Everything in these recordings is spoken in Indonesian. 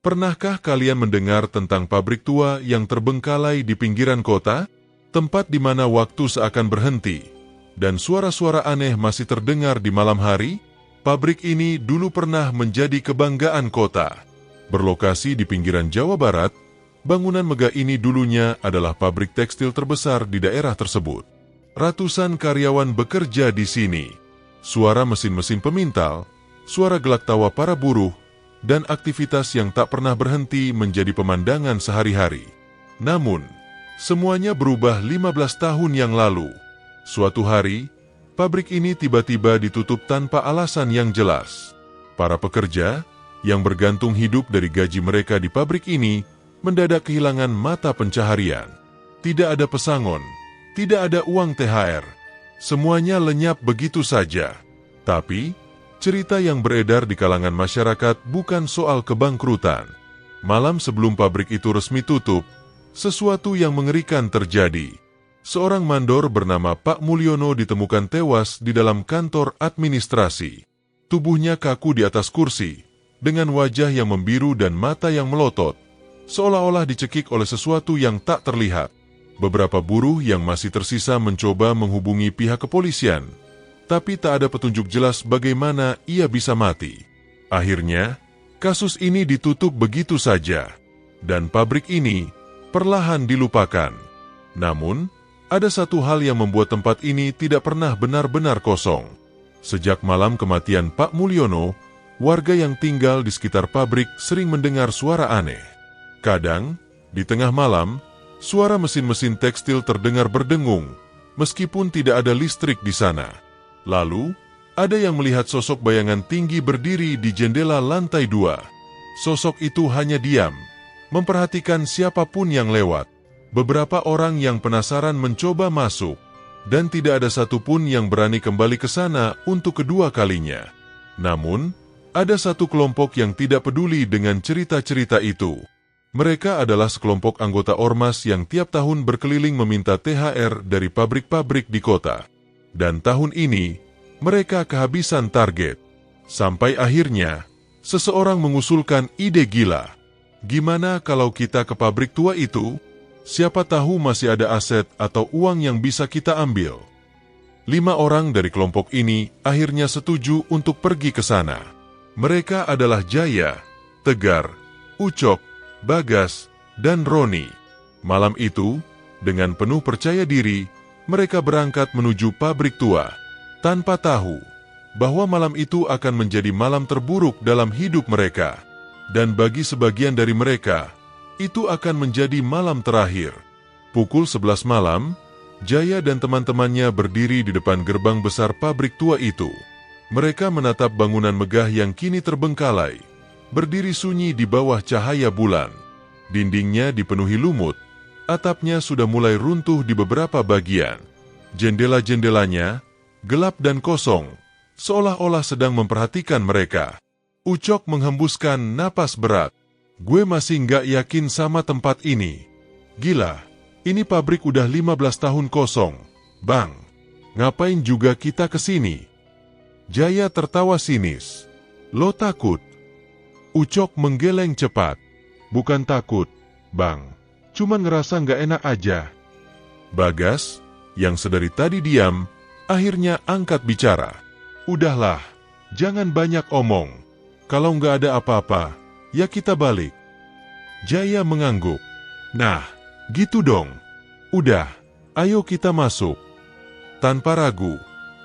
Pernahkah kalian mendengar tentang pabrik tua yang terbengkalai di pinggiran kota? Tempat di mana waktu seakan berhenti, dan suara-suara aneh masih terdengar di malam hari? Pabrik ini dulu pernah menjadi kebanggaan kota. Berlokasi di pinggiran Jawa Barat, bangunan megah ini dulunya adalah pabrik tekstil terbesar di daerah tersebut. Ratusan karyawan bekerja di sini. Suara mesin-mesin pemintal, suara gelak tawa para buruh, dan aktivitas yang tak pernah berhenti menjadi pemandangan sehari-hari. Namun, semuanya berubah 15 tahun yang lalu. Suatu hari, pabrik ini tiba-tiba ditutup tanpa alasan yang jelas. Para pekerja, yang bergantung hidup dari gaji mereka di pabrik ini, mendadak kehilangan mata pencaharian. Tidak ada pesangon, tidak ada uang THR. Semuanya lenyap begitu saja. Tapi, cerita yang beredar di kalangan masyarakat bukan soal kebangkrutan. Malam sebelum pabrik itu resmi tutup, sesuatu yang mengerikan terjadi. Seorang mandor bernama Pak Mulyono ditemukan tewas di dalam kantor administrasi. Tubuhnya kaku di atas kursi, dengan wajah yang membiru dan mata yang melotot, seolah-olah dicekik oleh sesuatu yang tak terlihat. Beberapa buruh yang masih tersisa mencoba menghubungi pihak kepolisian, tapi tak ada petunjuk jelas bagaimana ia bisa mati. Akhirnya, kasus ini ditutup begitu saja, dan pabrik ini perlahan dilupakan. Namun, ada satu hal yang membuat tempat ini tidak pernah benar-benar kosong. Sejak malam kematian Pak Mulyono, warga yang tinggal di sekitar pabrik sering mendengar suara aneh. Kadang, di tengah malam, suara mesin-mesin tekstil terdengar berdengung, meskipun tidak ada listrik di sana. Lalu, ada yang melihat sosok bayangan tinggi berdiri di jendela lantai 2. Sosok itu hanya diam, memperhatikan siapapun yang lewat. Beberapa orang yang penasaran mencoba masuk, dan tidak ada satupun yang berani kembali ke sana untuk kedua kalinya. Namun, ada satu kelompok yang tidak peduli dengan cerita-cerita itu. Mereka adalah sekelompok anggota ormas yang tiap tahun berkeliling meminta THR dari pabrik-pabrik di kota. Dan tahun ini, mereka kehabisan target. Sampai akhirnya, seseorang mengusulkan ide gila. Gimana kalau kita ke pabrik tua itu? Siapa tahu masih ada aset atau uang yang bisa kita ambil. 5 orang dari kelompok ini akhirnya setuju untuk pergi ke sana. Mereka adalah Jaya, Tegar, Ucok, Bagas, dan Roni. Malam itu, dengan penuh percaya diri, mereka berangkat menuju pabrik tua, tanpa tahu bahwa malam itu akan menjadi malam terburuk dalam hidup mereka. Dan bagi sebagian dari mereka, itu akan menjadi malam terakhir. Pukul 11 malam, Jaya dan teman-temannya berdiri di depan gerbang besar pabrik tua itu. Mereka menatap bangunan megah yang kini terbengkalai, berdiri sunyi di bawah cahaya bulan. Dindingnya dipenuhi lumut, atapnya sudah mulai runtuh di beberapa bagian. Jendela-jendelanya gelap dan kosong, seolah-olah sedang memperhatikan mereka. Ucok menghembuskan napas berat. Gue masih nggak yakin sama tempat ini. Gila, ini pabrik udah 15 tahun kosong. Bang, ngapain juga kita kesini? Jaya tertawa sinis. Lo takut? Ucok menggeleng cepat. Bukan takut, Bang. Cuma ngerasa nggak enak aja. Bagas, yang sedari tadi diam, akhirnya angkat bicara. Udahlah, jangan banyak omong. Kalau nggak ada apa-apa, ya kita balik. Jaya mengangguk. Nah, gitu dong. Udah, ayo kita masuk. Tanpa ragu,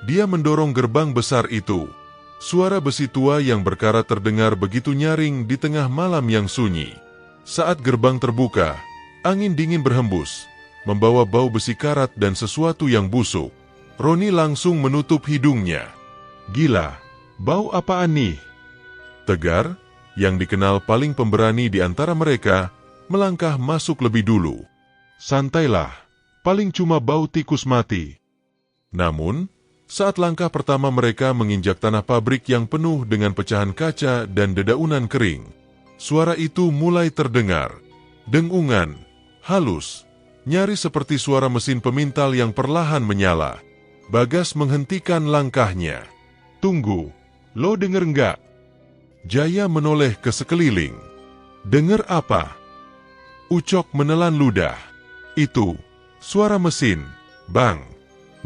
dia mendorong gerbang besar itu. Suara besi tua yang berkarat terdengar begitu nyaring di tengah malam yang sunyi. Saat gerbang terbuka, angin dingin berhembus, membawa bau besi karat dan sesuatu yang busuk. Roni langsung menutup hidungnya. Gila, bau apaan nih? Tegar, yang dikenal paling pemberani di antara mereka, melangkah masuk lebih dulu. Santailah, paling cuma bau tikus mati. Namun, saat langkah pertama mereka menginjak tanah pabrik yang penuh dengan pecahan kaca dan dedaunan kering, suara itu mulai terdengar. Dengungan, halus, nyaris seperti suara mesin pemintal yang perlahan menyala. Bagas menghentikan langkahnya. Tunggu, lo denger nggak? Jaya menoleh ke sekeliling. Dengar apa? Ucok menelan ludah. Itu, suara mesin, Bang.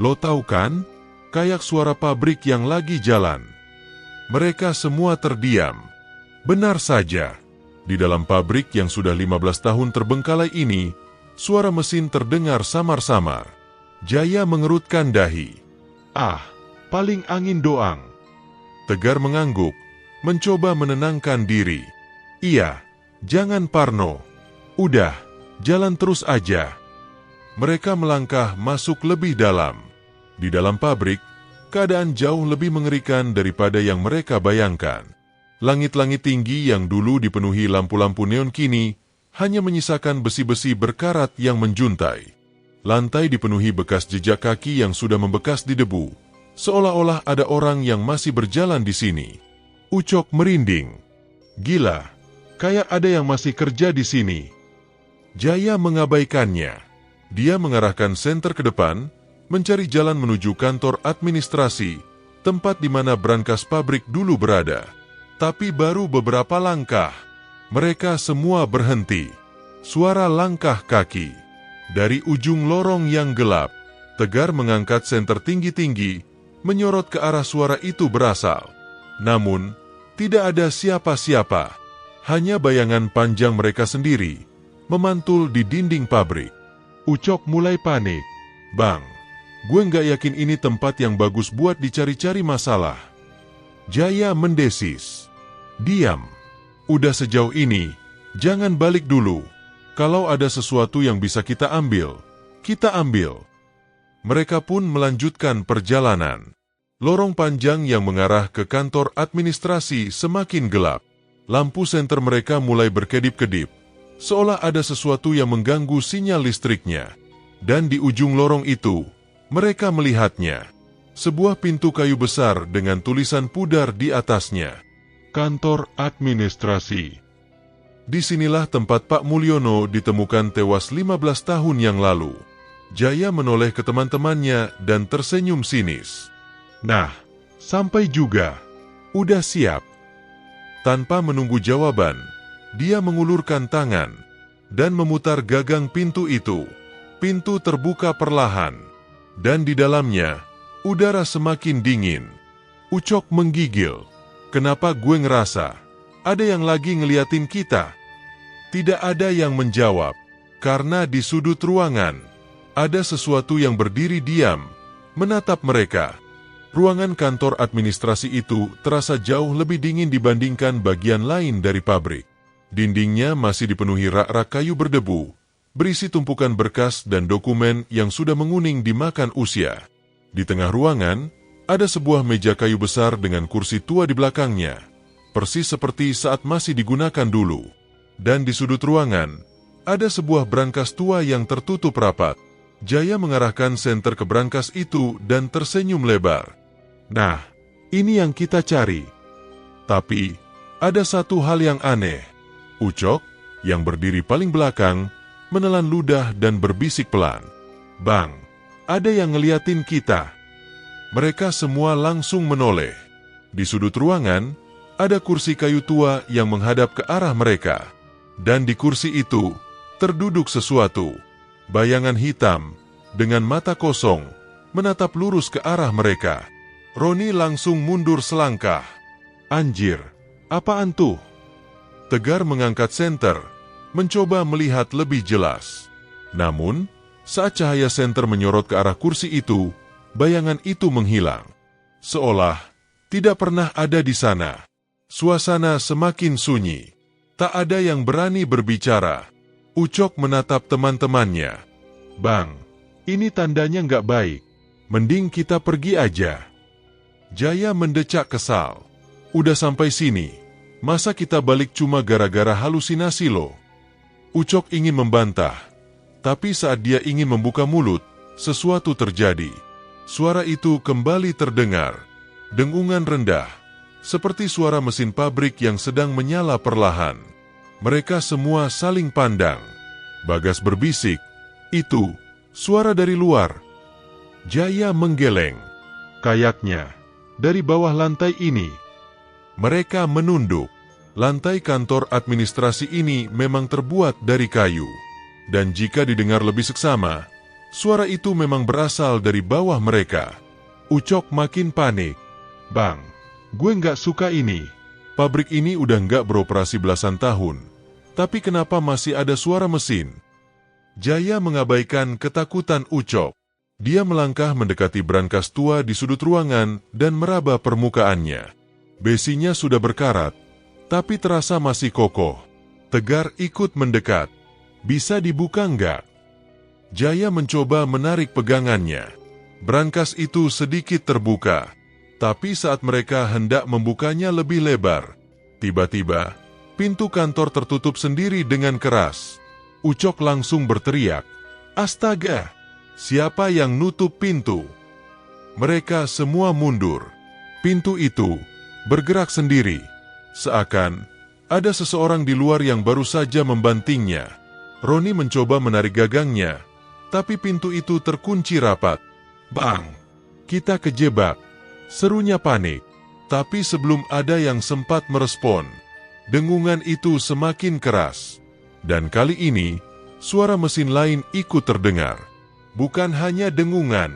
Lo tahu kan? Kayak suara pabrik yang lagi jalan. Mereka semua terdiam. Benar saja. Di dalam pabrik yang sudah 15 tahun terbengkalai ini, suara mesin terdengar samar-samar. Jaya mengerutkan dahi. Ah, paling angin doang. Tegar mengangguk, mencoba menenangkan diri. Iya, jangan parno. Udah, jalan terus aja. Mereka melangkah masuk lebih dalam. Di dalam pabrik, keadaan jauh lebih mengerikan daripada yang mereka bayangkan. Langit-langit tinggi yang dulu dipenuhi lampu-lampu neon kini hanya menyisakan besi-besi berkarat yang menjuntai. Lantai dipenuhi bekas jejak kaki yang sudah membekas di debu, seolah-olah ada orang yang masih berjalan di sini. Ucok merinding. Gila, kayak ada yang masih kerja di sini. Jaya mengabaikannya. Dia mengarahkan senter ke depan, mencari jalan menuju kantor administrasi, tempat di mana brankas pabrik dulu berada. Tapi baru beberapa langkah, mereka semua berhenti. Suara langkah kaki. Dari ujung lorong yang gelap, Tegar mengangkat senter tinggi-tinggi, menyorot ke arah suara itu berasal. Namun, tidak ada siapa-siapa. Hanya bayangan panjang mereka sendiri, memantul di dinding pabrik. Ucok mulai panik. Bang, gue nggak yakin ini tempat yang bagus buat dicari-cari masalah. Jaya mendesis. Diam. Udah sejauh ini, jangan balik dulu. Kalau ada sesuatu yang bisa kita ambil, kita ambil. Mereka pun melanjutkan perjalanan. Lorong panjang yang mengarah ke kantor administrasi semakin gelap. Lampu senter mereka mulai berkedip-kedip, seolah ada sesuatu yang mengganggu sinyal listriknya. Dan di ujung lorong itu, mereka melihatnya. Sebuah pintu kayu besar dengan tulisan pudar di atasnya. Kantor administrasi. Disinilah tempat Pak Mulyono ditemukan tewas 15 tahun yang lalu. Jaya menoleh ke teman-temannya dan tersenyum sinis. Nah, sampai juga. Udah siap. Tanpa menunggu jawaban, dia mengulurkan tangan dan memutar gagang pintu itu. Pintu terbuka perlahan, dan di dalamnya, udara semakin dingin. Ucok menggigil. Kenapa gue ngerasa ada yang lagi ngeliatin kita? Tidak ada yang menjawab, karena di sudut ruangan, ada sesuatu yang berdiri diam, menatap mereka. Ruangan kantor administrasi itu terasa jauh lebih dingin dibandingkan bagian lain dari pabrik. Dindingnya masih dipenuhi rak-rak kayu berdebu, berisi tumpukan berkas dan dokumen yang sudah menguning dimakan usia. Di tengah ruangan, ada sebuah meja kayu besar dengan kursi tua di belakangnya, persis seperti saat masih digunakan dulu. Dan di sudut ruangan, ada sebuah brankas tua yang tertutup rapat. Jaya mengarahkan senter ke brankas itu dan tersenyum lebar. Nah, ini yang kita cari. Tapi, ada satu hal yang aneh. Ucok, yang berdiri paling belakang, menelan ludah dan berbisik pelan. Bang, ada yang ngeliatin kita. Mereka semua langsung menoleh. Di sudut ruangan, ada kursi kayu tua yang menghadap ke arah mereka. Dan di kursi itu, terduduk sesuatu. Bayangan hitam, dengan mata kosong, menatap lurus ke arah mereka. Roni langsung mundur selangkah. Anjir, apaan tuh? Tegar mengangkat senter, mencoba melihat lebih jelas. Namun, saat cahaya senter menyorot ke arah kursi itu, bayangan itu menghilang. Seolah tidak pernah ada di sana. Suasana semakin sunyi. Tak ada yang berani berbicara. Ucok menatap teman-temannya. Bang, ini tandanya nggak baik. Mending kita pergi aja. Jaya mendecak kesal. Udah sampai sini. Masa kita balik cuma gara-gara halusinasi lo? Ucok ingin membantah. Tapi saat dia ingin membuka mulut, sesuatu terjadi. Suara itu kembali terdengar. Dengungan rendah. Seperti suara mesin pabrik yang sedang menyala perlahan. Mereka semua saling pandang. Bagas berbisik. Itu, suara dari luar. Jaya menggeleng. Kayaknya, dari bawah lantai ini. Mereka menunduk. Lantai kantor administrasi ini memang terbuat dari kayu. Dan jika didengar lebih seksama, suara itu memang berasal dari bawah mereka. Ucok makin panik. Bang, gue nggak suka ini. Pabrik ini udah nggak beroperasi belasan tahun. Tapi kenapa masih ada suara mesin? Jaya mengabaikan ketakutan Ucok. Dia melangkah mendekati brankas tua di sudut ruangan dan meraba permukaannya. Besinya sudah berkarat, tapi terasa masih kokoh. Tegar ikut mendekat. Bisa dibuka nggak? Jaya mencoba menarik pegangannya. Brankas itu sedikit terbuka. Tapi saat mereka hendak membukanya lebih lebar, tiba-tiba, pintu kantor tertutup sendiri dengan keras. Ucok langsung berteriak, "Astaga! Siapa yang nutup pintu?" Mereka semua mundur. Pintu itu bergerak sendiri, seakan ada seseorang di luar yang baru saja membantingnya. Roni mencoba menarik gagangnya, tapi pintu itu terkunci rapat. "Bang, kita kejebak!" Serunya panik. Tapi sebelum ada yang sempat merespon, dengungan itu semakin keras. Dan kali ini, suara mesin lain ikut terdengar. Bukan hanya dengungan,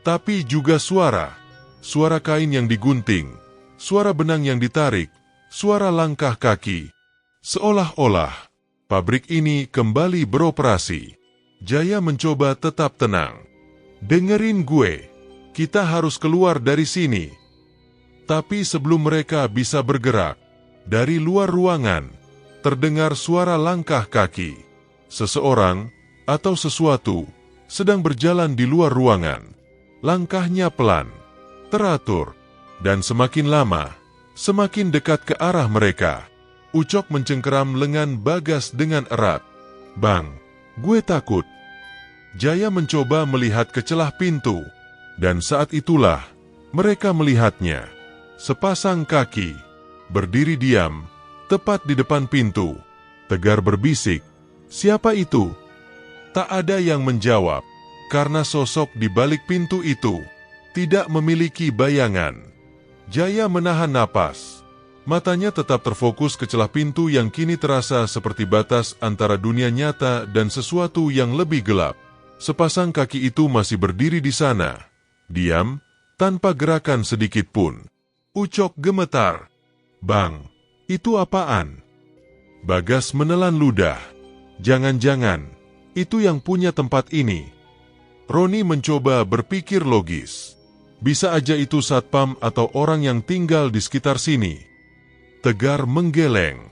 tapi juga suara. Suara kain yang digunting, suara benang yang ditarik, suara langkah kaki. Seolah-olah, pabrik ini kembali beroperasi. Jaya mencoba tetap tenang. "Dengerin gue, kita harus keluar dari sini." Tapi sebelum mereka bisa bergerak, dari luar ruangan, terdengar suara langkah kaki. Seseorang atau sesuatu sedang berjalan di luar ruangan. Langkahnya pelan, teratur, dan semakin lama, semakin dekat ke arah mereka. Ucok mencengkeram lengan Bagas dengan erat. "Bang, gue takut." Jaya mencoba melihat ke celah pintu, dan saat itulah mereka melihatnya. Sepasang kaki berdiri diam tepat di depan pintu. Tegar berbisik, "Siapa itu?" Tak ada yang menjawab, karena sosok di balik pintu itu tidak memiliki bayangan. Jaya menahan napas. Matanya tetap terfokus ke celah pintu yang kini terasa seperti batas antara dunia nyata dan sesuatu yang lebih gelap. Sepasang kaki itu masih berdiri di sana, diam, tanpa gerakan sedikit pun. Ucok gemetar. "Bang, itu apaan?" Bagas menelan ludah. "Jangan-jangan itu yang punya tempat ini." Roni mencoba berpikir logis. Bisa aja itu satpam atau orang yang tinggal di sekitar sini. Tegar menggeleng.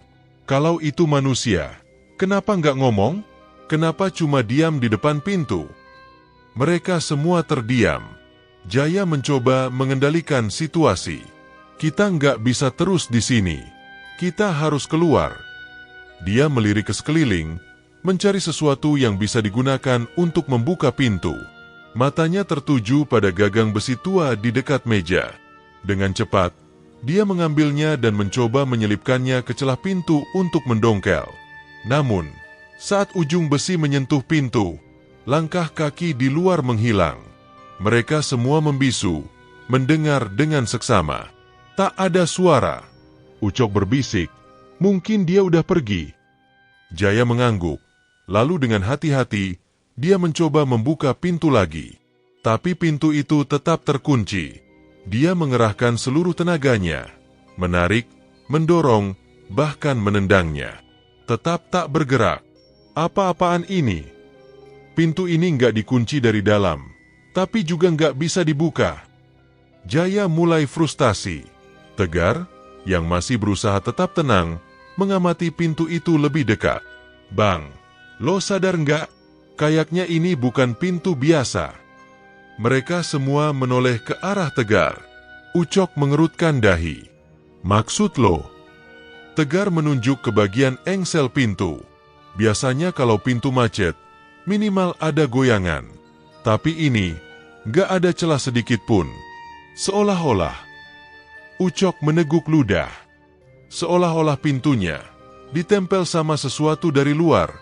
Kalau itu manusia, kenapa nggak ngomong? Kenapa cuma diam di depan pintu? Mereka semua terdiam. Jaya mencoba mengendalikan situasi. "Kita nggak bisa terus di sini. Kita harus keluar." Dia melirik ke sekeliling, mencari sesuatu yang bisa digunakan untuk membuka pintu. Matanya tertuju pada gagang besi tua di dekat meja. Dengan cepat, dia mengambilnya dan mencoba menyelipkannya ke celah pintu untuk mendongkel. Namun, saat ujung besi menyentuh pintu, langkah kaki di luar menghilang. Mereka semua membisu, mendengar dengan seksama. Tak ada suara. Ucok berbisik, "Mungkin dia udah pergi." Jaya mengangguk. Lalu dengan hati-hati, dia mencoba membuka pintu lagi. Tapi pintu itu tetap terkunci. Dia mengerahkan seluruh tenaganya, menarik, mendorong, bahkan menendangnya. Tetap tak bergerak. Apa-apaan ini? Pintu ini nggak dikunci dari dalam, tapi juga nggak bisa dibuka. Jaya mulai frustasi. Tegar, yang masih berusaha tetap tenang, mengamati pintu itu lebih dekat. "Bang, lo sadar nggak? Kayaknya ini bukan pintu biasa." Mereka semua menoleh ke arah Tegar. Ucok mengerutkan dahi. "Maksud lo?" Tegar menunjuk ke bagian engsel pintu. Biasanya kalau pintu macet, minimal ada goyangan. Tapi ini, nggak ada celah sedikit pun. Seolah-olah Ucok meneguk ludah. Seolah-olah pintunya ditempel sama sesuatu dari luar.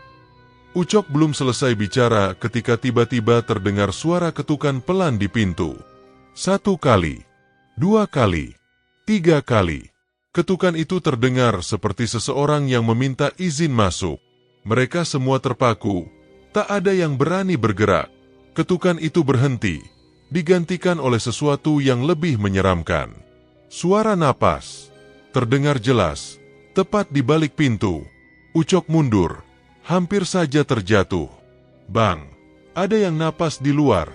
Ucok belum selesai bicara ketika tiba-tiba terdengar suara ketukan pelan di pintu. 1 kali, 2 kali, 3 kali. Ketukan itu terdengar seperti seseorang yang meminta izin masuk. Mereka semua terpaku, tak ada yang berani bergerak. Ketukan itu berhenti, digantikan oleh sesuatu yang lebih menyeramkan. Suara napas terdengar jelas, tepat di balik pintu. Ucok mundur, hampir saja terjatuh. Bang, ada yang napas di luar.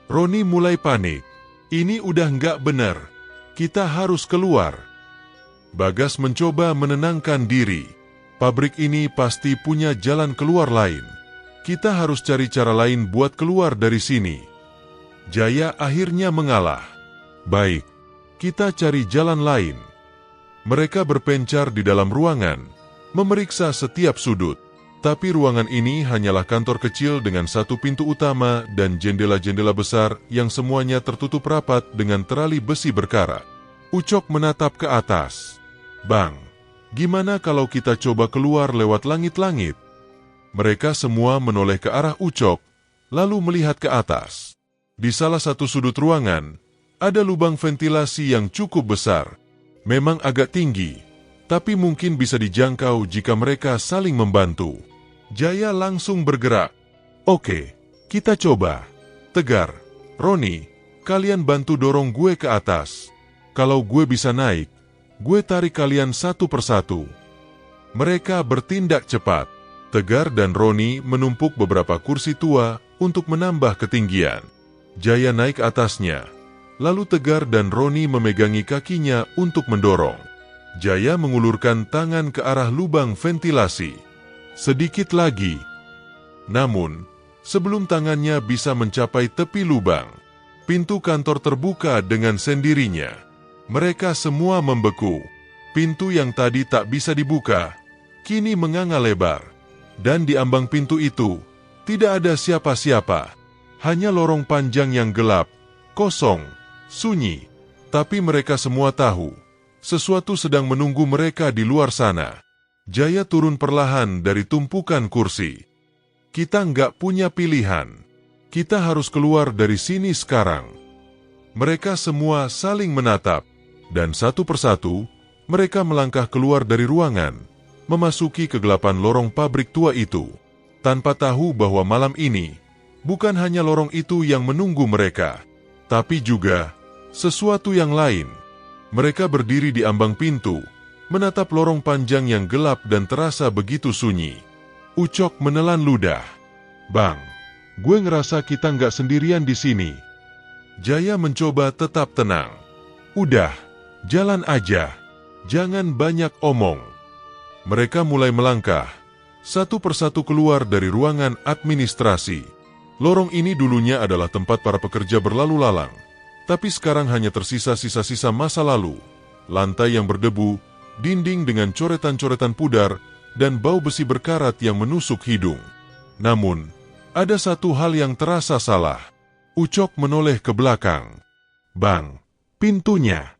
Roni mulai panik. Ini udah nggak benar. Kita harus keluar. Bagas mencoba menenangkan diri. Pabrik ini pasti punya jalan keluar lain. Kita harus cari cara lain buat keluar dari sini. Jaya akhirnya mengalah. Baik, kita cari jalan lain. Mereka berpencar di dalam ruangan, memeriksa setiap sudut. Tapi ruangan ini hanyalah kantor kecil dengan satu pintu utama dan jendela-jendela besar yang semuanya tertutup rapat dengan terali besi berkarat. Ucok menatap ke atas. Bang, gimana kalau kita coba keluar lewat langit-langit? Mereka semua menoleh ke arah Ucok, lalu melihat ke atas. Di salah satu sudut ruangan, ada lubang ventilasi yang cukup besar. Memang agak tinggi, tapi mungkin bisa dijangkau jika mereka saling membantu. Jaya langsung bergerak. Oke, kita coba. Tegar, Roni, kalian bantu dorong gue ke atas. Kalau gue bisa naik, gue tarik kalian satu persatu. Mereka bertindak cepat. Tegar dan Roni menumpuk beberapa kursi tua untuk menambah ketinggian. Jaya naik atasnya. Lalu Tegar dan Roni memegangi kakinya untuk mendorong. Jaya mengulurkan tangan ke arah lubang ventilasi. Sedikit lagi. Namun, sebelum tangannya bisa mencapai tepi lubang, pintu kantor terbuka dengan sendirinya. Mereka semua membeku. Pintu yang tadi tak bisa dibuka, kini menganga lebar. Dan di ambang pintu itu, tidak ada siapa-siapa. Hanya lorong panjang yang gelap, kosong, sunyi. Tapi mereka semua tahu, sesuatu sedang menunggu mereka di luar sana. Jaya turun perlahan dari tumpukan kursi. Kita nggak punya pilihan. Kita harus keluar dari sini sekarang. Mereka semua saling menatap. Dan satu persatu, mereka melangkah keluar dari ruangan, memasuki kegelapan lorong pabrik tua itu, tanpa tahu bahwa malam ini, bukan hanya lorong itu yang menunggu mereka, tapi juga sesuatu yang lain. Mereka berdiri di ambang pintu, menatap lorong panjang yang gelap dan terasa begitu sunyi. Ucok menelan ludah. Bang, gue ngerasa kita nggak sendirian di sini. Jaya mencoba tetap tenang. Udah. Jalan aja, jangan banyak omong. Mereka mulai melangkah, satu persatu keluar dari ruangan administrasi. Lorong ini dulunya adalah tempat para pekerja berlalu lalang, tapi sekarang hanya tersisa sisa-sisa masa lalu. Lantai yang berdebu, dinding dengan coretan-coretan pudar, dan bau besi berkarat yang menusuk hidung. Namun, ada satu hal yang terasa salah. Ucok menoleh ke belakang. Bang, pintunya.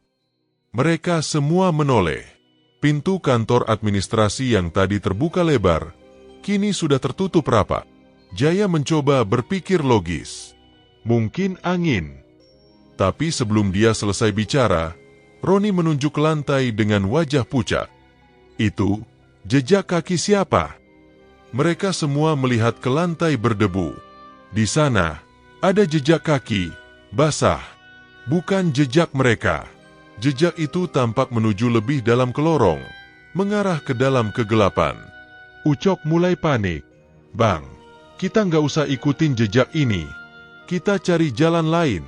Mereka semua menoleh. Pintu kantor administrasi yang tadi terbuka lebar, kini sudah tertutup rapat. Jaya mencoba berpikir logis. Mungkin angin. Tapi sebelum dia selesai bicara, Roni menunjuk ke lantai dengan wajah pucat. Itu, jejak kaki siapa? Mereka semua melihat ke lantai berdebu. Di sana, ada jejak kaki, basah. Bukan jejak mereka. Jejak itu tampak menuju lebih dalam ke lorong, mengarah ke dalam kegelapan. Ucok mulai panik. Bang, kita nggak usah ikutin jejak ini. Kita cari jalan lain.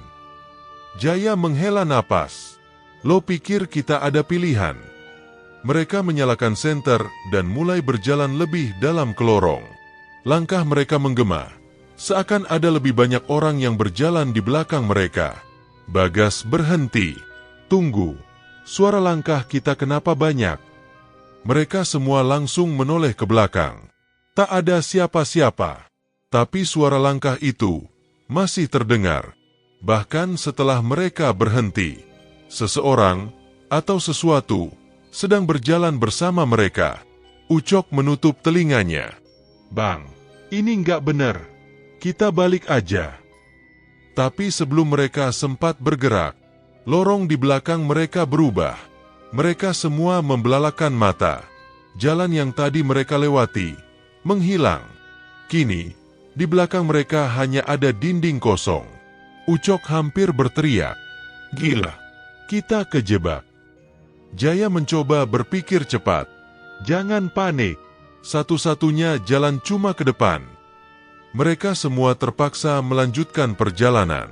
Jaya menghela napas. Lo pikir kita ada pilihan? Mereka menyalakan senter dan mulai berjalan lebih dalam ke lorong. Langkah mereka menggema, seakan ada lebih banyak orang yang berjalan di belakang mereka. Bagas berhenti. Tunggu, suara langkah kita kenapa banyak? Mereka semua langsung menoleh ke belakang. Tak ada siapa-siapa. Tapi suara langkah itu masih terdengar. Bahkan setelah mereka berhenti, seseorang atau sesuatu sedang berjalan bersama mereka. Ucok menutup telinganya. Bang, ini nggak benar. Kita balik aja. Tapi sebelum mereka sempat bergerak, lorong di belakang mereka berubah. Mereka semua membelalakan mata. Jalan yang tadi mereka lewati menghilang. Kini, di belakang mereka hanya ada dinding kosong. Ucok hampir berteriak, "Gila, kita kejebak." Jaya mencoba berpikir cepat. "Jangan panik. Satu-satunya jalan cuma ke depan." Mereka semua terpaksa melanjutkan perjalanan.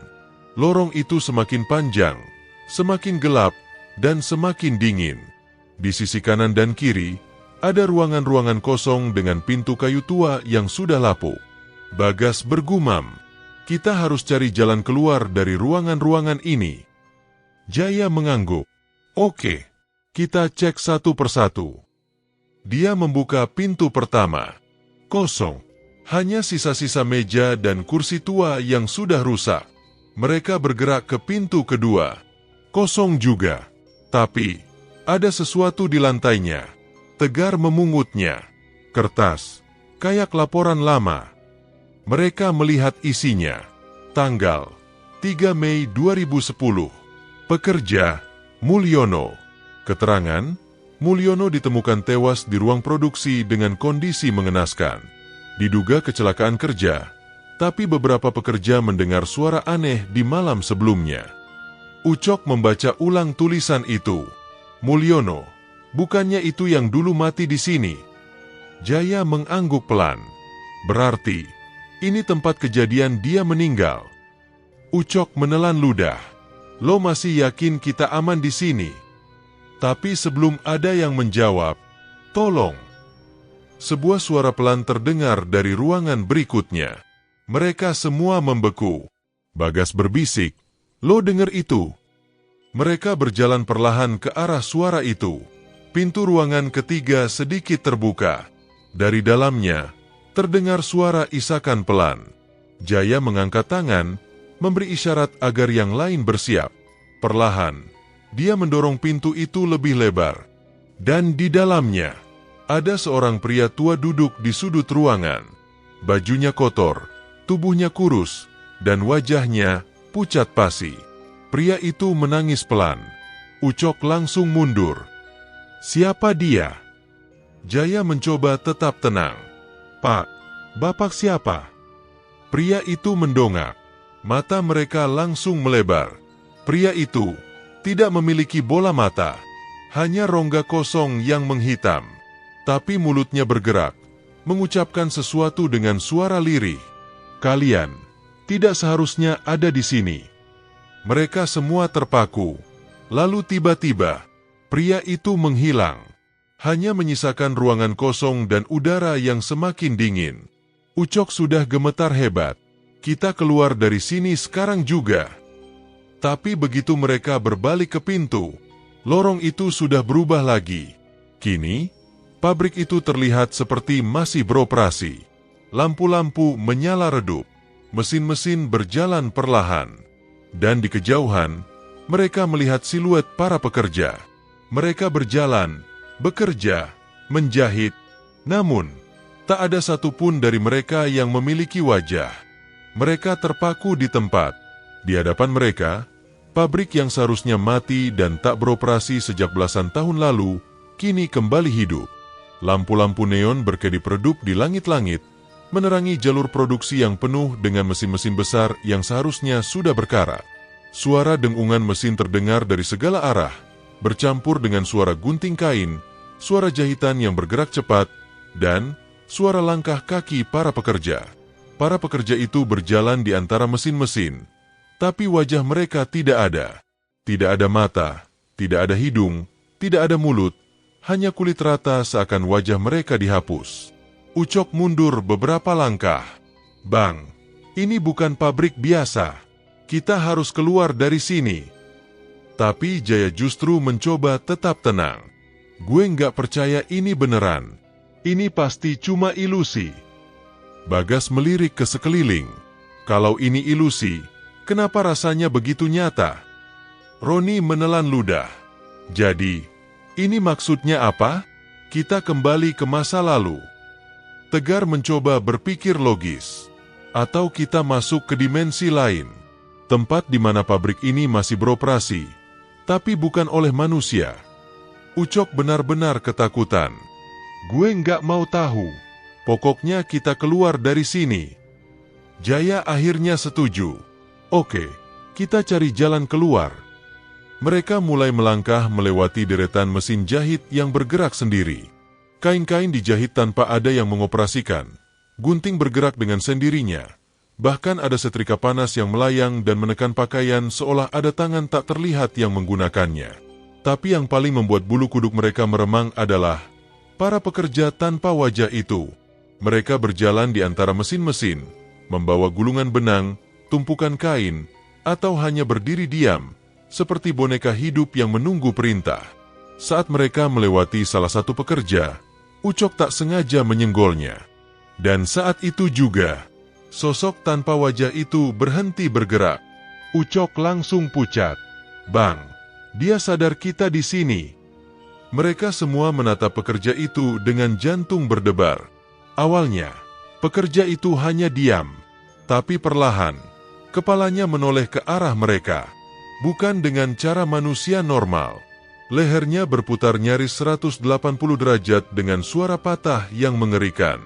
Lorong itu semakin panjang, semakin gelap, dan semakin dingin. Di sisi kanan dan kiri, ada ruangan-ruangan kosong dengan pintu kayu tua yang sudah lapuk. Bagas bergumam, "Kita harus cari jalan keluar dari ruangan-ruangan ini." Jaya mengangguk. "Oke, kita cek satu persatu." Dia membuka pintu pertama. Kosong. Hanya sisa-sisa meja dan kursi tua yang sudah rusak. Mereka bergerak ke pintu kedua. Kosong juga. Tapi, ada sesuatu di lantainya. Tegar memungutnya. Kertas. Kayak laporan lama. Mereka melihat isinya. Tanggal 3 Mei 2010. Pekerja Mulyono. Keterangan, Mulyono ditemukan tewas di ruang produksi dengan kondisi mengenaskan. Diduga kecelakaan kerja, tapi beberapa pekerja mendengar suara aneh di malam sebelumnya. Ucok membaca ulang tulisan itu. "Mulyono, bukannya itu yang dulu mati di sini?" Jaya mengangguk pelan. "Berarti, ini tempat kejadian dia meninggal." Ucok menelan ludah. "Lo masih yakin kita aman di sini?" Tapi sebelum ada yang menjawab, "Tolong." Sebuah suara pelan terdengar dari ruangan berikutnya. Mereka semua membeku. Bagas berbisik, "Lo dengar itu?" Mereka berjalan perlahan ke arah suara itu. Pintu ruangan ketiga sedikit terbuka. Dari dalamnya, terdengar suara isakan pelan. Jaya mengangkat tangan, memberi isyarat agar yang lain bersiap. Perlahan, dia mendorong pintu itu lebih lebar. Dan di dalamnya, ada seorang pria tua duduk di sudut ruangan. Bajunya kotor, tubuhnya kurus, dan wajahnya pucat pasi. Pria itu menangis pelan. Ucok langsung mundur. "Siapa dia?" Jaya mencoba tetap tenang. "Pak, Bapak siapa?" Pria itu mendongak. Mata mereka langsung melebar. Pria itu tidak memiliki bola mata, hanya rongga kosong yang menghitam. Tapi mulutnya bergerak, mengucapkan sesuatu dengan suara lirih. "Kalian tidak seharusnya ada di sini." Mereka semua terpaku. Lalu tiba-tiba, pria itu menghilang. Hanya menyisakan ruangan kosong dan udara yang semakin dingin. Ucok sudah gemetar hebat. "Kita keluar dari sini sekarang juga." Tapi begitu mereka berbalik ke pintu, lorong itu sudah berubah lagi. Kini, pabrik itu terlihat seperti masih beroperasi. Lampu-lampu menyala redup. Mesin-mesin berjalan perlahan. Dan di kejauhan, mereka melihat siluet para pekerja. Mereka berjalan, bekerja, menjahit. Namun, tak ada satupun dari mereka yang memiliki wajah. Mereka terpaku di tempat. Di hadapan mereka, pabrik yang seharusnya mati dan tak beroperasi sejak belasan tahun lalu, kini kembali hidup. Lampu-lampu neon berkedip redup di langit-langit, menerangi jalur produksi yang penuh dengan mesin-mesin besar yang seharusnya sudah berkarat. Suara dengungan mesin terdengar dari segala arah, bercampur dengan suara gunting kain, suara jahitan yang bergerak cepat, dan suara langkah kaki para pekerja. Para pekerja itu berjalan di antara mesin-mesin, tapi wajah mereka tidak ada. Tidak ada mata, tidak ada hidung, tidak ada mulut, hanya kulit rata seakan wajah mereka dihapus. Ucok mundur beberapa langkah. "Bang, ini bukan pabrik biasa. Kita harus keluar dari sini." Tapi Jaya justru mencoba tetap tenang. "Gue nggak percaya ini beneran. Ini pasti cuma ilusi." Bagas melirik ke sekeliling. "Kalau ini ilusi, kenapa rasanya begitu nyata?" Roni menelan ludah. "Jadi, ini maksudnya apa? Kita kembali ke masa lalu." Tegar mencoba berpikir logis. "Atau kita masuk ke dimensi lain, tempat di mana pabrik ini masih beroperasi, tapi bukan oleh manusia." Ucok benar-benar ketakutan. "Gue nggak mau tahu. Pokoknya kita keluar dari sini." Jaya akhirnya setuju. "Oke, kita cari jalan keluar." Mereka mulai melangkah melewati deretan mesin jahit yang bergerak sendiri. Kain-kain dijahit tanpa ada yang mengoperasikan. Gunting bergerak dengan sendirinya. Bahkan ada setrika panas yang melayang dan menekan pakaian seolah ada tangan tak terlihat yang menggunakannya. Tapi yang paling membuat bulu kuduk mereka meremang adalah para pekerja tanpa wajah itu. Mereka berjalan di antara mesin-mesin, membawa gulungan benang, tumpukan kain, atau hanya berdiri diam, seperti boneka hidup yang menunggu perintah. Saat mereka melewati salah satu pekerja, Ucok tak sengaja menyenggolnya. Dan saat itu juga, sosok tanpa wajah itu berhenti bergerak. Ucok langsung pucat. "Bang, dia sadar kita di sini." Mereka semua menatap pekerja itu dengan jantung berdebar. Awalnya, pekerja itu hanya diam, tapi perlahan, kepalanya menoleh ke arah mereka. Bukan dengan cara manusia normal. Lehernya berputar nyaris 180 derajat dengan suara patah yang mengerikan.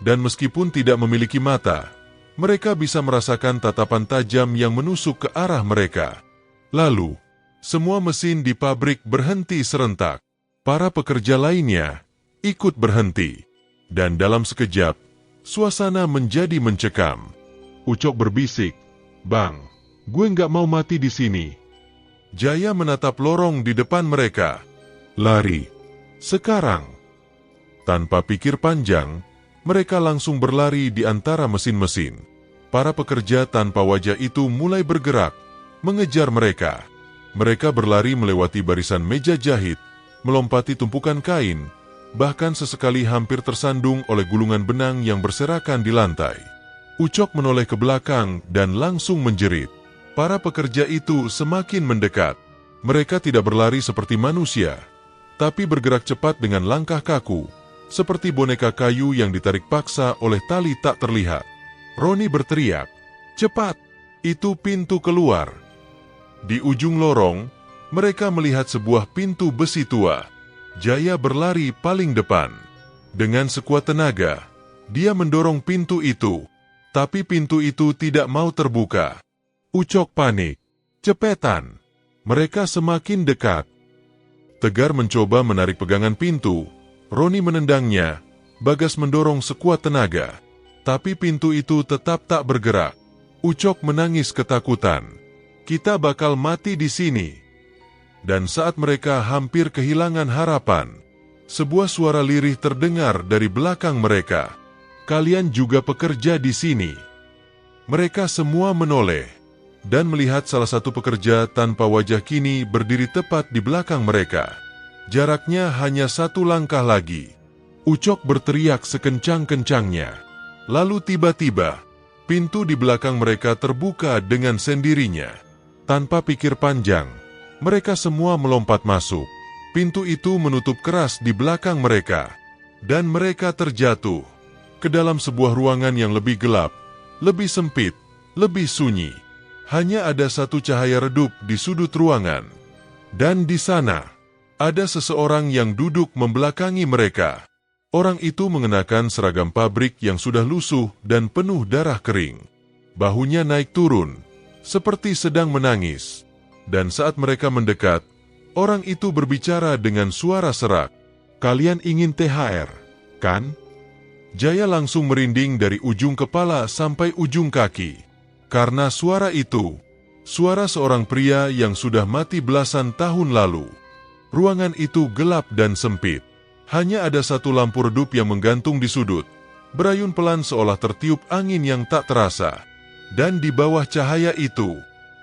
Dan meskipun tidak memiliki mata, mereka bisa merasakan tatapan tajam yang menusuk ke arah mereka. Lalu, semua mesin di pabrik berhenti serentak. Para pekerja lainnya ikut berhenti. Dan dalam sekejap, suasana menjadi mencekam. Ucok berbisik, "Bang, gue nggak mau mati di sini." Jaya menatap lorong di depan mereka. "Lari. Sekarang." Tanpa pikir panjang, mereka langsung berlari di antara mesin-mesin. Para pekerja tanpa wajah itu mulai bergerak, mengejar mereka. Mereka berlari melewati barisan meja jahit, melompati tumpukan kain, bahkan sesekali hampir tersandung oleh gulungan benang yang berserakan di lantai. Ucok menoleh ke belakang dan langsung menjerit. Para pekerja itu semakin mendekat. Mereka tidak berlari seperti manusia, tapi bergerak cepat dengan langkah kaku, seperti boneka kayu yang ditarik paksa oleh tali tak terlihat. Roni berteriak, "Cepat! Itu pintu keluar!" Di ujung lorong, mereka melihat sebuah pintu besi tua. Jaya berlari paling depan. Dengan sekuat tenaga, dia mendorong pintu itu, tapi pintu itu tidak mau terbuka. Ucok panik. "Cepetan!" Mereka semakin dekat. Tegar mencoba menarik pegangan pintu. Roni menendangnya. Bagas mendorong sekuat tenaga. Tapi pintu itu tetap tak bergerak. Ucok menangis ketakutan. "Kita bakal mati di sini." Dan saat mereka hampir kehilangan harapan, sebuah suara lirih terdengar dari belakang mereka. "Kalian juga pekerja di sini." Mereka semua menoleh dan melihat salah satu pekerja tanpa wajah kini berdiri tepat di belakang mereka. Jaraknya hanya 1 langkah lagi. Ucok berteriak sekencang-kencangnya. Lalu tiba-tiba, pintu di belakang mereka terbuka dengan sendirinya. Tanpa pikir panjang, mereka semua melompat masuk. Pintu itu menutup keras di belakang mereka, dan mereka terjatuh ke dalam sebuah ruangan yang lebih gelap, lebih sempit, lebih sunyi. Hanya ada satu cahaya redup di sudut ruangan. Dan di sana, ada seseorang yang duduk membelakangi mereka. Orang itu mengenakan seragam pabrik yang sudah lusuh dan penuh darah kering. Bahunya naik turun, seperti sedang menangis. Dan saat mereka mendekat, orang itu berbicara dengan suara serak. "Kalian ingin THR, kan?" Jaya langsung merinding dari ujung kepala sampai ujung kaki. Karena suara itu, suara seorang pria yang sudah mati belasan tahun lalu. Ruangan itu gelap dan sempit. Hanya ada satu lampu redup yang menggantung di sudut, berayun pelan seolah tertiup angin yang tak terasa. Dan di bawah cahaya itu,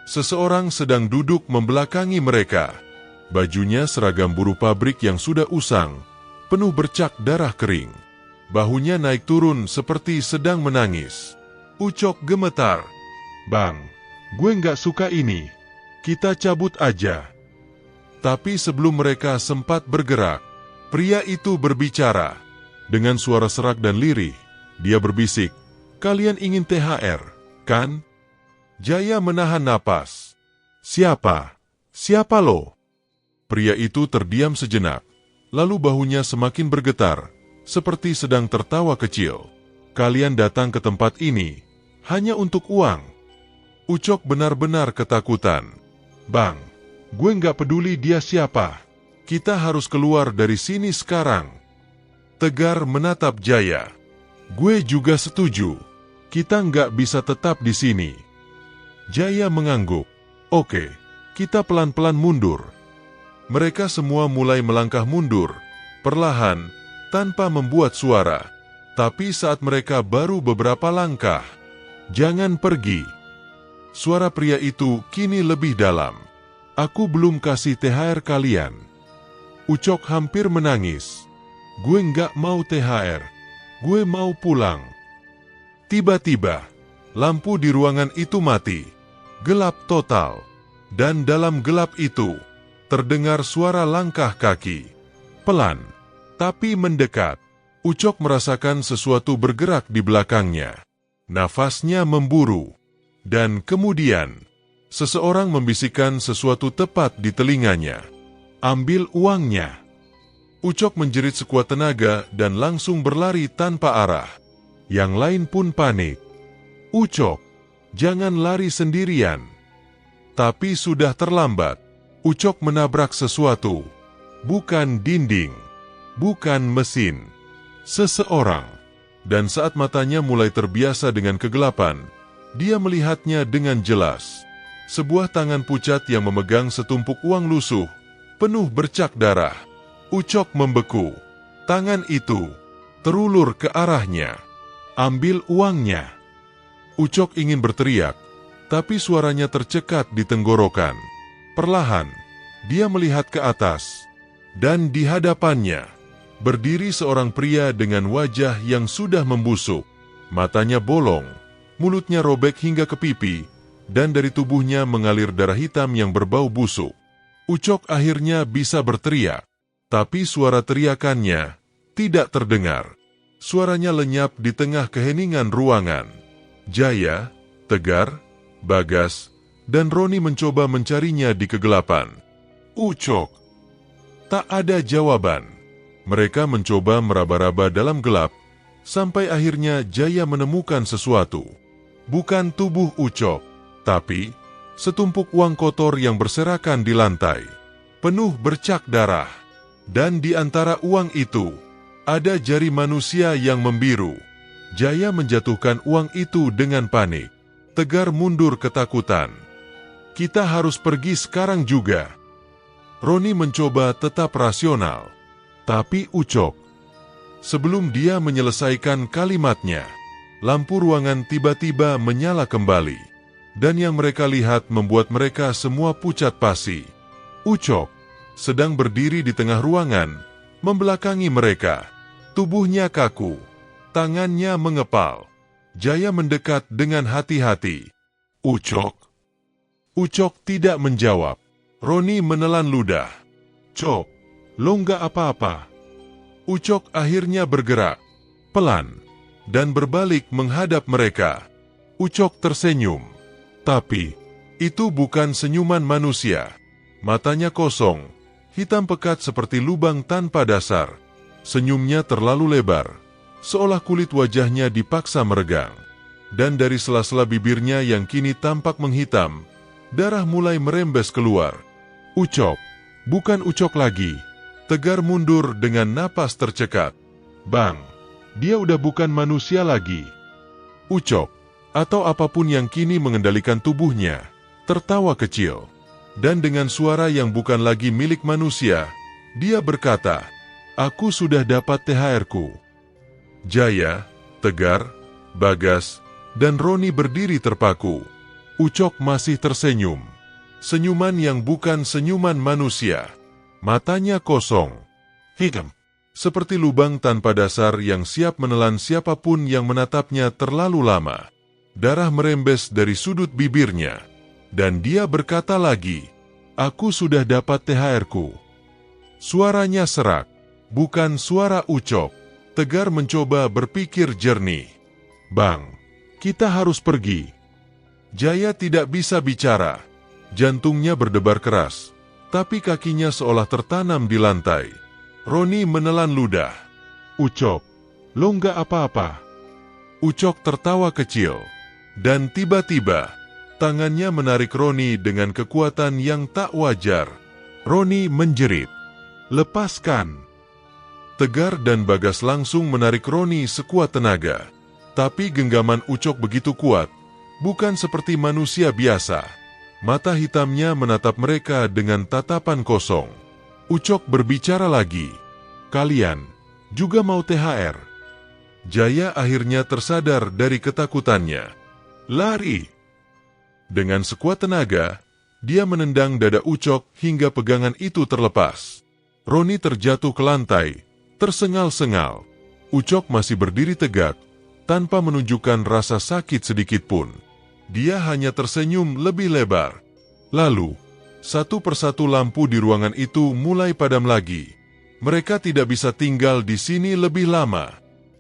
seseorang sedang duduk membelakangi mereka. Bajunya seragam buruh pabrik yang sudah usang, penuh bercak darah kering. Bahunya naik turun seperti sedang menangis. Ucok gemetar. "Bang, gue nggak suka ini. Kita cabut aja." Tapi sebelum mereka sempat bergerak, pria itu berbicara. Dengan suara serak dan lirih, dia berbisik, "Kalian ingin THR, kan?" Jaya menahan napas. "Siapa? Siapa lo?" Pria itu terdiam sejenak, lalu bahunya semakin bergetar, seperti sedang tertawa kecil. Kalian datang ke tempat ini hanya untuk uang. Ucok benar-benar ketakutan. Bang, gue nggak peduli dia siapa. Kita harus keluar dari sini sekarang. Tegar menatap Jaya. Gue juga setuju. Kita nggak bisa tetap di sini. Jaya mengangguk. Oke, kita pelan-pelan mundur. Mereka semua mulai melangkah mundur, perlahan, tanpa membuat suara. Tapi saat mereka baru beberapa langkah, jangan pergi. Suara pria itu kini lebih dalam. Aku belum kasih THR kalian. Ucok hampir menangis. Gue nggak mau THR. Gue mau pulang. Tiba-tiba, lampu di ruangan itu mati. Gelap total. Dan dalam gelap itu, terdengar suara langkah kaki. Pelan, tapi mendekat. Ucok merasakan sesuatu bergerak di belakangnya. Nafasnya memburu. Dan kemudian, seseorang membisikkan sesuatu tepat di telinganya. Ambil uangnya. Ucok menjerit sekuat tenaga dan langsung berlari tanpa arah. Yang lain pun panik. Ucok, jangan lari sendirian. Tapi sudah terlambat. Ucok menabrak sesuatu. Bukan dinding. Bukan mesin. Seseorang. Dan saat matanya mulai terbiasa dengan kegelapan, dia melihatnya dengan jelas. Sebuah tangan pucat yang memegang setumpuk uang lusuh, penuh bercak darah. Ucok membeku. Tangan itu terulur ke arahnya. Ambil uangnya. Ucok ingin berteriak, tapi suaranya tercekat di tenggorokan. Perlahan, dia melihat ke atas, dan di hadapannya berdiri seorang pria dengan wajah yang sudah membusuk. Matanya bolong, mulutnya robek hingga ke pipi, dan dari tubuhnya mengalir darah hitam yang berbau busuk. Ucok akhirnya bisa berteriak, tapi suara teriakannya tidak terdengar. Suaranya lenyap di tengah keheningan ruangan. Jaya, Tegar, Bagas, dan Roni mencoba mencarinya di kegelapan. Ucok. Tak ada jawaban. Mereka mencoba meraba-raba dalam gelap, sampai akhirnya Jaya menemukan sesuatu. Bukan tubuh Ucok, tapi setumpuk uang kotor yang berserakan di lantai, penuh bercak darah. Dan di antara uang itu, ada jari manusia yang membiru. Jaya menjatuhkan uang itu dengan panik. Tegar mundur ketakutan. Kita harus pergi sekarang juga. Roni mencoba tetap rasional. Tapi Ucok. Sebelum dia menyelesaikan kalimatnya, lampu ruangan tiba-tiba menyala kembali. Dan yang mereka lihat membuat mereka semua pucat pasi. Ucok sedang berdiri di tengah ruangan, membelakangi mereka. Tubuhnya kaku, tangannya mengepal. Jaya mendekat dengan hati-hati. Ucok. Ucok tidak menjawab. Roni menelan ludah. Cok, lo nggak apa-apa. Ucok akhirnya bergerak, pelan, dan berbalik menghadap mereka. Ucok tersenyum. Tapi, itu bukan senyuman manusia. Matanya kosong, hitam pekat seperti lubang tanpa dasar. Senyumnya terlalu lebar, seolah kulit wajahnya dipaksa meregang. Dan dari sela-sela bibirnya yang kini tampak menghitam, darah mulai merembes keluar. Ucok, bukan Ucok lagi. Tegar mundur dengan napas tercekat. Bang, dia udah bukan manusia lagi. Ucok, atau apapun yang kini mengendalikan tubuhnya, tertawa kecil. Dan dengan suara yang bukan lagi milik manusia, dia berkata, aku sudah dapat THR-ku. Jaya, Tegar, Bagas, dan Roni berdiri terpaku. Ucok masih tersenyum. Senyuman yang bukan senyuman manusia. Matanya kosong, hitam, seperti lubang tanpa dasar yang siap menelan siapapun yang menatapnya terlalu lama. Darah merembes dari sudut bibirnya. Dan dia berkata lagi, aku sudah dapat THR-ku. Suaranya serak, bukan suara Ucok. Tegar mencoba berpikir jernih. Bang, kita harus pergi. Jaya tidak bisa bicara. Jantungnya berdebar keras. tapi kakinya seolah tertanam di lantai. Roni menelan ludah. "Ucok, lo nggak apa-apa?" Ucok tertawa kecil. Dan tiba-tiba, tangannya menarik Roni dengan kekuatan yang tak wajar. Roni menjerit, "Lepaskan!" Tegar dan Bagas langsung menarik Roni sekuat tenaga. Tapi genggaman Ucok begitu kuat, bukan seperti manusia biasa. Mata hitamnya menatap mereka dengan tatapan kosong. Ucok berbicara lagi, "Kalian juga mau THR?" Jaya akhirnya tersadar dari ketakutannya. "Lari!" Dengan sekuat tenaga, dia menendang dada Ucok hingga pegangan itu terlepas. Roni terjatuh ke lantai, tersengal-sengal. Ucok masih berdiri tegak, tanpa menunjukkan rasa sakit sedikit pun. Dia hanya tersenyum lebih lebar. Lalu, satu persatu lampu di ruangan itu mulai padam lagi. Mereka tidak bisa tinggal di sini lebih lama.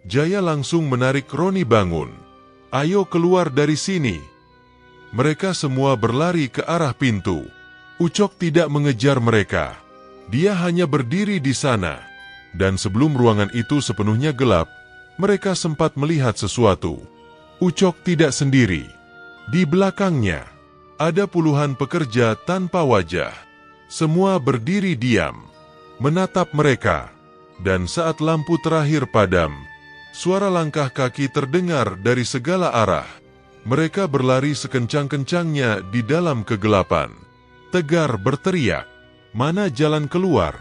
Jaya langsung menarik Roni bangun. "Ayo keluar dari sini." Mereka semua berlari ke arah pintu. Ucok tidak mengejar mereka. Dia hanya berdiri di sana. Dan sebelum ruangan itu sepenuhnya gelap, mereka sempat melihat sesuatu. Ucok tidak sendiri. Di belakangnya, ada puluhan pekerja tanpa wajah. Semua berdiri diam, menatap mereka. Dan saat lampu terakhir padam, suara langkah kaki terdengar dari segala arah. Mereka berlari sekencang-kencangnya di dalam kegelapan. Tegar berteriak, "Mana jalan keluar?"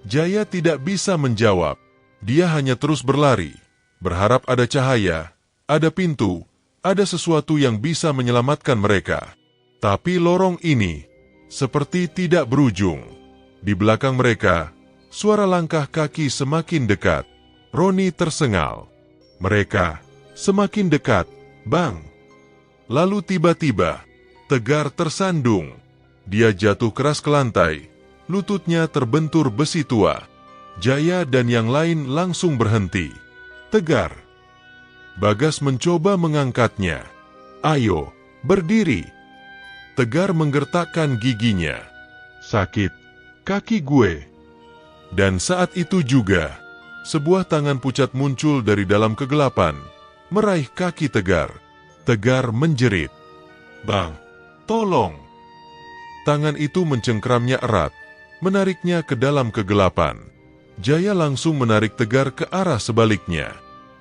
Jaya tidak bisa menjawab. Dia hanya terus berlari, berharap ada cahaya, ada pintu, ada sesuatu yang bisa menyelamatkan mereka. Tapi lorong ini seperti tidak berujung. Di belakang mereka, suara langkah kaki semakin dekat. Roni tersengal. Mereka semakin dekat. "Bang!" Lalu tiba-tiba, Tegar tersandung. Dia jatuh keras ke lantai. Lututnya terbentur besi tua. Jaya dan yang lain langsung berhenti. "Tegar!" Bagas mencoba mengangkatnya. "Ayo, berdiri!" Tegar menggertakkan giginya. "Sakit kaki gue." Dan saat itu juga, sebuah tangan pucat muncul dari dalam kegelapan, meraih kaki Tegar. Tegar menjerit, "Bang, tolong!" Tangan itu mencengkramnya erat, menariknya ke dalam kegelapan. Jaya langsung menarik Tegar ke arah sebaliknya.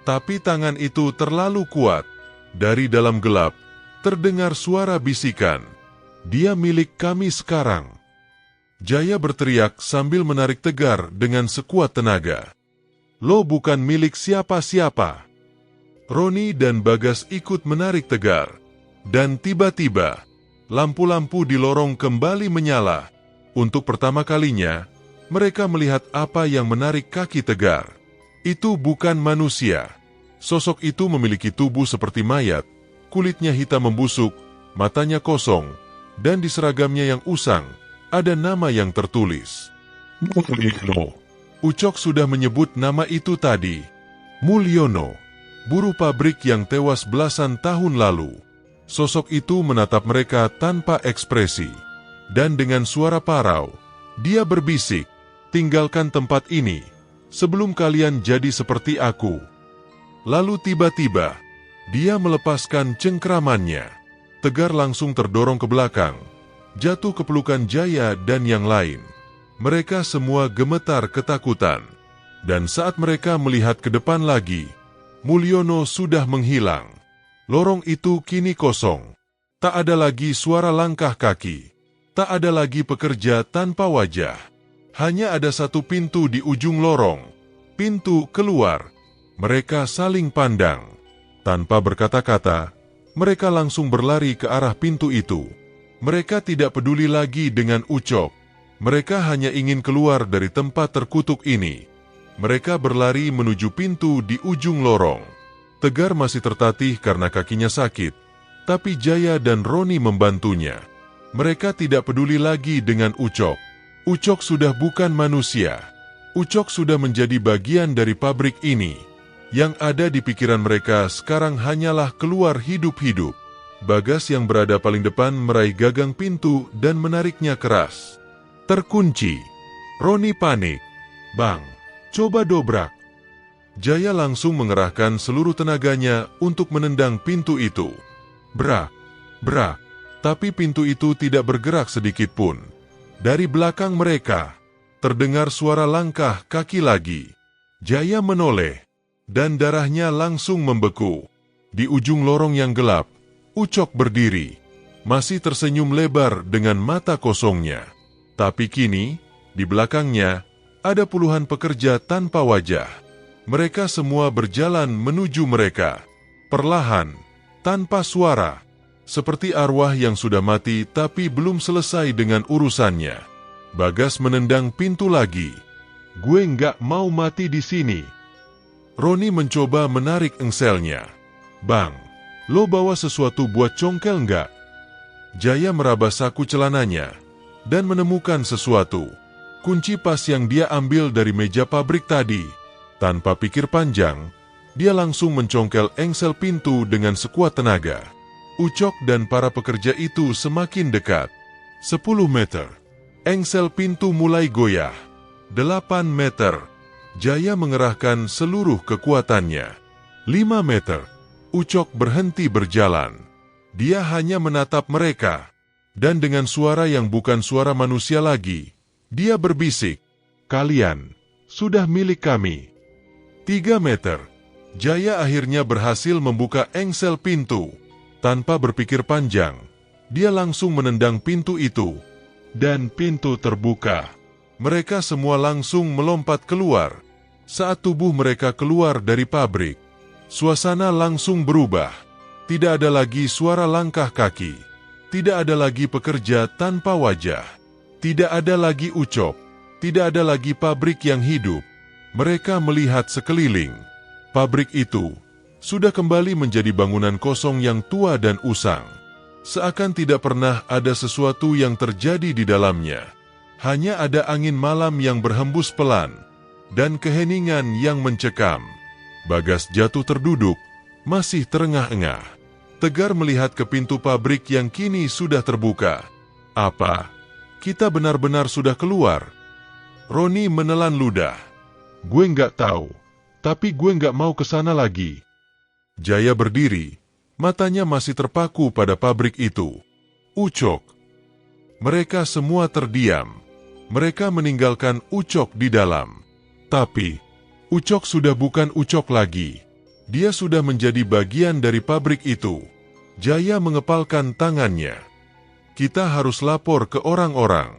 Tapi tangan itu terlalu kuat. Dari dalam gelap, terdengar suara bisikan, "Dia milik kami sekarang." Jaya berteriak sambil menarik Tegar dengan sekuat tenaga. "Lo bukan milik siapa-siapa." Roni dan Bagas ikut menarik Tegar. Dan tiba-tiba, lampu-lampu di lorong kembali menyala. Untuk pertama kalinya, mereka melihat apa yang menarik kaki Tegar. Itu bukan manusia. Sosok itu memiliki tubuh seperti mayat, kulitnya hitam membusuk, matanya kosong, dan di seragamnya yang usang, ada nama yang tertulis. Mulyono. Ucok sudah menyebut nama itu tadi. Mulyono, buruh pabrik yang tewas belasan tahun lalu. Sosok itu menatap mereka tanpa ekspresi. Dan dengan suara parau, dia berbisik, "Tinggalkan tempat ini, sebelum kalian jadi seperti aku." Lalu tiba-tiba, dia melepaskan cengkramannya. Tegar langsung terdorong ke belakang, jatuh ke pelukan Jaya dan yang lain. Mereka semua gemetar ketakutan. Dan saat mereka melihat ke depan lagi, Mulyono sudah menghilang. Lorong itu kini kosong. Tak ada lagi suara langkah kaki. Tak ada lagi pekerja tanpa wajah. Hanya ada satu pintu di ujung lorong. Pintu keluar. Mereka saling pandang. Tanpa berkata-kata, mereka langsung berlari ke arah pintu itu. Mereka tidak peduli lagi dengan Ucok. Mereka hanya ingin keluar dari tempat terkutuk ini. Mereka berlari menuju pintu di ujung lorong. Tegar masih tertatih karena kakinya sakit, tapi Jaya dan Roni membantunya. Mereka tidak peduli lagi dengan Ucok. Ucok sudah bukan manusia. Ucok sudah menjadi bagian dari pabrik ini. Yang ada di pikiran mereka sekarang hanyalah keluar hidup-hidup. Bagas yang berada paling depan meraih gagang pintu dan menariknya keras. Terkunci. Roni panik. Bang, coba dobrak. Jaya langsung mengerahkan seluruh tenaganya untuk menendang pintu itu. Brak, brak. Tapi pintu itu tidak bergerak sedikit pun. Dari belakang mereka, terdengar suara langkah kaki lagi. Jaya menoleh, dan darahnya langsung membeku. Di ujung lorong yang gelap, Ucok berdiri, masih tersenyum lebar dengan mata kosongnya. Tapi kini, di belakangnya, ada puluhan pekerja tanpa wajah. Mereka semua berjalan menuju mereka. Perlahan, tanpa suara. Seperti arwah yang sudah mati tapi belum selesai dengan urusannya. Bagas menendang pintu lagi. Gue nggak mau mati di sini. Roni mencoba menarik engselnya. Bang, lo bawa sesuatu buat congkel nggak? Jaya meraba saku celananya dan menemukan sesuatu. Kunci pas yang dia ambil dari meja pabrik tadi. Tanpa pikir panjang, dia langsung mencongkel engsel pintu dengan sekuat tenaga. Ucok dan para pekerja itu semakin dekat. 10 meter. Engsel pintu mulai goyah. 8 meter. Jaya mengerahkan seluruh kekuatannya. 5 meter. Ucok berhenti berjalan. Dia hanya menatap mereka. Dan dengan suara yang bukan suara manusia lagi, dia berbisik, "Kalian sudah milik kami." 3 meter. Jaya akhirnya berhasil membuka engsel pintu. Tanpa berpikir panjang, dia langsung menendang pintu itu. Dan pintu terbuka. Mereka semua langsung melompat keluar. Saat tubuh mereka keluar dari pabrik, suasana langsung berubah. Tidak ada lagi suara langkah kaki. Tidak ada lagi pekerja tanpa wajah. Tidak ada lagi Ucok. Tidak ada lagi pabrik yang hidup. Mereka melihat sekeliling. Pabrik itu sudah kembali menjadi bangunan kosong yang tua dan usang. Seakan tidak pernah ada sesuatu yang terjadi di dalamnya. Hanya ada angin malam yang berhembus pelan, dan keheningan yang mencekam. Bagas jatuh terduduk, masih terengah-engah. Tegar melihat ke pintu pabrik yang kini sudah terbuka. Apa? Kita benar-benar sudah keluar? Roni menelan ludah. Gue nggak tahu, tapi gue nggak mau ke sana lagi. Jaya berdiri, matanya masih terpaku pada pabrik itu. Ucok. Mereka semua terdiam. Mereka meninggalkan Ucok di dalam. Tapi, Ucok sudah bukan Ucok lagi. Dia sudah menjadi bagian dari pabrik itu. Jaya mengepalkan tangannya. Kita harus lapor ke orang-orang.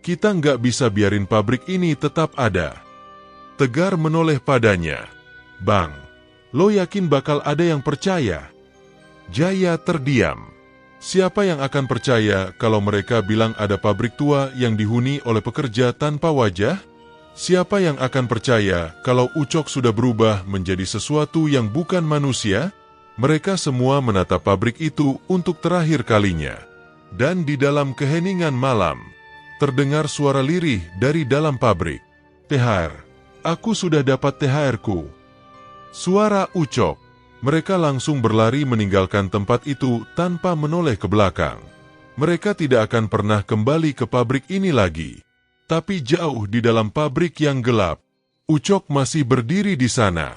Kita nggak bisa biarin pabrik ini tetap ada. Tegar menoleh padanya. Bang, lo yakin bakal ada yang percaya? Jaya terdiam. Siapa yang akan percaya kalau mereka bilang ada pabrik tua yang dihuni oleh pekerja tanpa wajah? Siapa yang akan percaya kalau Ucok sudah berubah menjadi sesuatu yang bukan manusia? Mereka semua menatap pabrik itu untuk terakhir kalinya. Dan di dalam keheningan malam, terdengar suara lirih dari dalam pabrik. THR. Aku sudah dapat THR-ku. Suara Ucok. Mereka langsung berlari meninggalkan tempat itu tanpa menoleh ke belakang. Mereka tidak akan pernah kembali ke pabrik ini lagi. Tapi jauh di dalam pabrik yang gelap, Ucok masih berdiri di sana.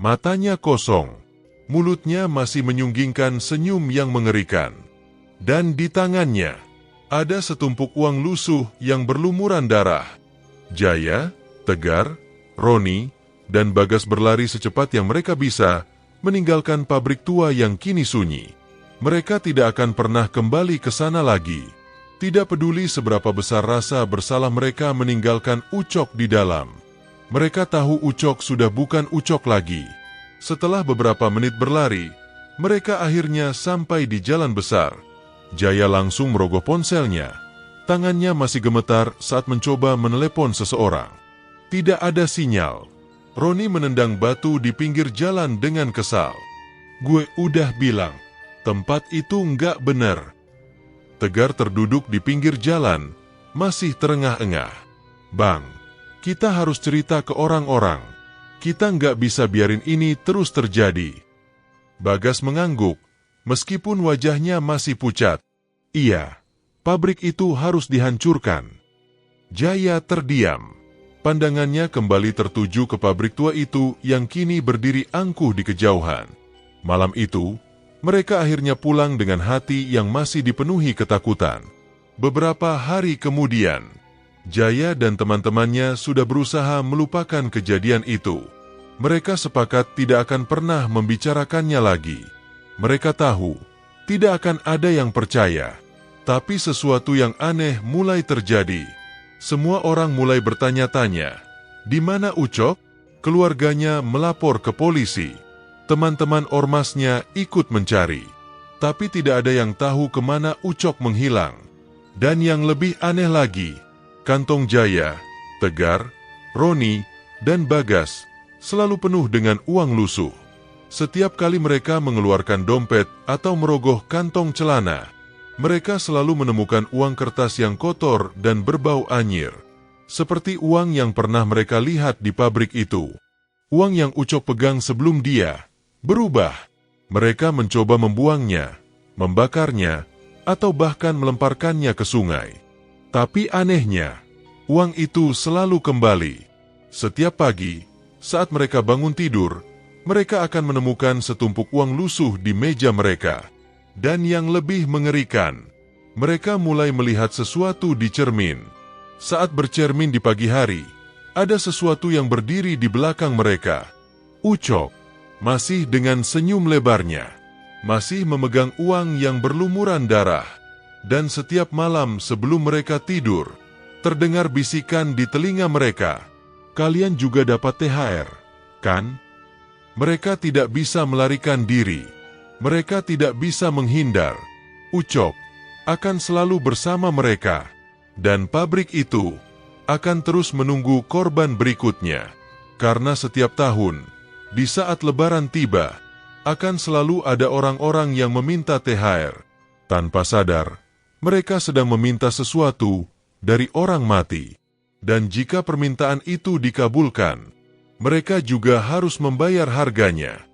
Matanya kosong. Mulutnya masih menyunggingkan senyum yang mengerikan. Dan di tangannya, ada setumpuk uang lusuh yang berlumuran darah. Jaya, Tegar, Roni, dan Bagas berlari secepat yang mereka bisa, meninggalkan pabrik tua yang kini sunyi. Mereka tidak akan pernah kembali ke sana lagi. Tidak peduli seberapa besar rasa bersalah mereka meninggalkan Ucok di dalam. Mereka tahu Ucok sudah bukan Ucok lagi. Setelah beberapa menit berlari, mereka akhirnya sampai di jalan besar. Jaya langsung merogoh ponselnya. Tangannya masih gemetar saat mencoba menelepon seseorang. Tidak ada sinyal. Roni menendang batu di pinggir jalan dengan kesal. Gue udah bilang, tempat itu nggak benar. Tegar terduduk di pinggir jalan, masih terengah-engah. Bang, kita harus cerita ke orang-orang. Kita nggak bisa biarin ini terus terjadi. Bagas mengangguk, meskipun wajahnya masih pucat. Iya, pabrik itu harus dihancurkan. Jaya terdiam. Pandangannya kembali tertuju ke pabrik tua itu yang kini berdiri angkuh di kejauhan. Malam itu, mereka akhirnya pulang dengan hati yang masih dipenuhi ketakutan. Beberapa hari kemudian, Jaya dan teman-temannya sudah berusaha melupakan kejadian itu. Mereka sepakat tidak akan pernah membicarakannya lagi. Mereka tahu, tidak akan ada yang percaya. Tapi sesuatu yang aneh mulai terjadi. Semua orang mulai bertanya-tanya, di mana Ucok? Keluarganya melapor ke polisi. Teman-teman ormasnya ikut mencari. Tapi tidak ada yang tahu kemana Ucok menghilang. Dan yang lebih aneh lagi, kantong Jaya, Tegar, Roni, dan Bagas selalu penuh dengan uang lusuh. Setiap kali mereka mengeluarkan dompet atau merogoh kantong celana, mereka selalu menemukan uang kertas yang kotor dan berbau anyir. Seperti uang yang pernah mereka lihat di pabrik itu. Uang yang Ucok pegang sebelum dia berubah. Mereka mencoba membuangnya, membakarnya, atau bahkan melemparkannya ke sungai. Tapi anehnya, uang itu selalu kembali. Setiap pagi, saat mereka bangun tidur, mereka akan menemukan setumpuk uang lusuh di meja mereka. Dan yang lebih mengerikan, mereka mulai melihat sesuatu di cermin. Saat bercermin di pagi hari, ada sesuatu yang berdiri di belakang mereka. Ucok, masih dengan senyum lebarnya, masih memegang uang yang berlumuran darah. Dan setiap malam sebelum mereka tidur, terdengar bisikan di telinga mereka, "Kalian juga dapat THR, kan?" Mereka tidak bisa melarikan diri. Mereka tidak bisa menghindar. Ucok akan selalu bersama mereka. Dan pabrik itu akan terus menunggu korban berikutnya. Karena setiap tahun, di saat Lebaran tiba, akan selalu ada orang-orang yang meminta THR. Tanpa sadar, mereka sedang meminta sesuatu dari orang mati. Dan jika permintaan itu dikabulkan, mereka juga harus membayar harganya.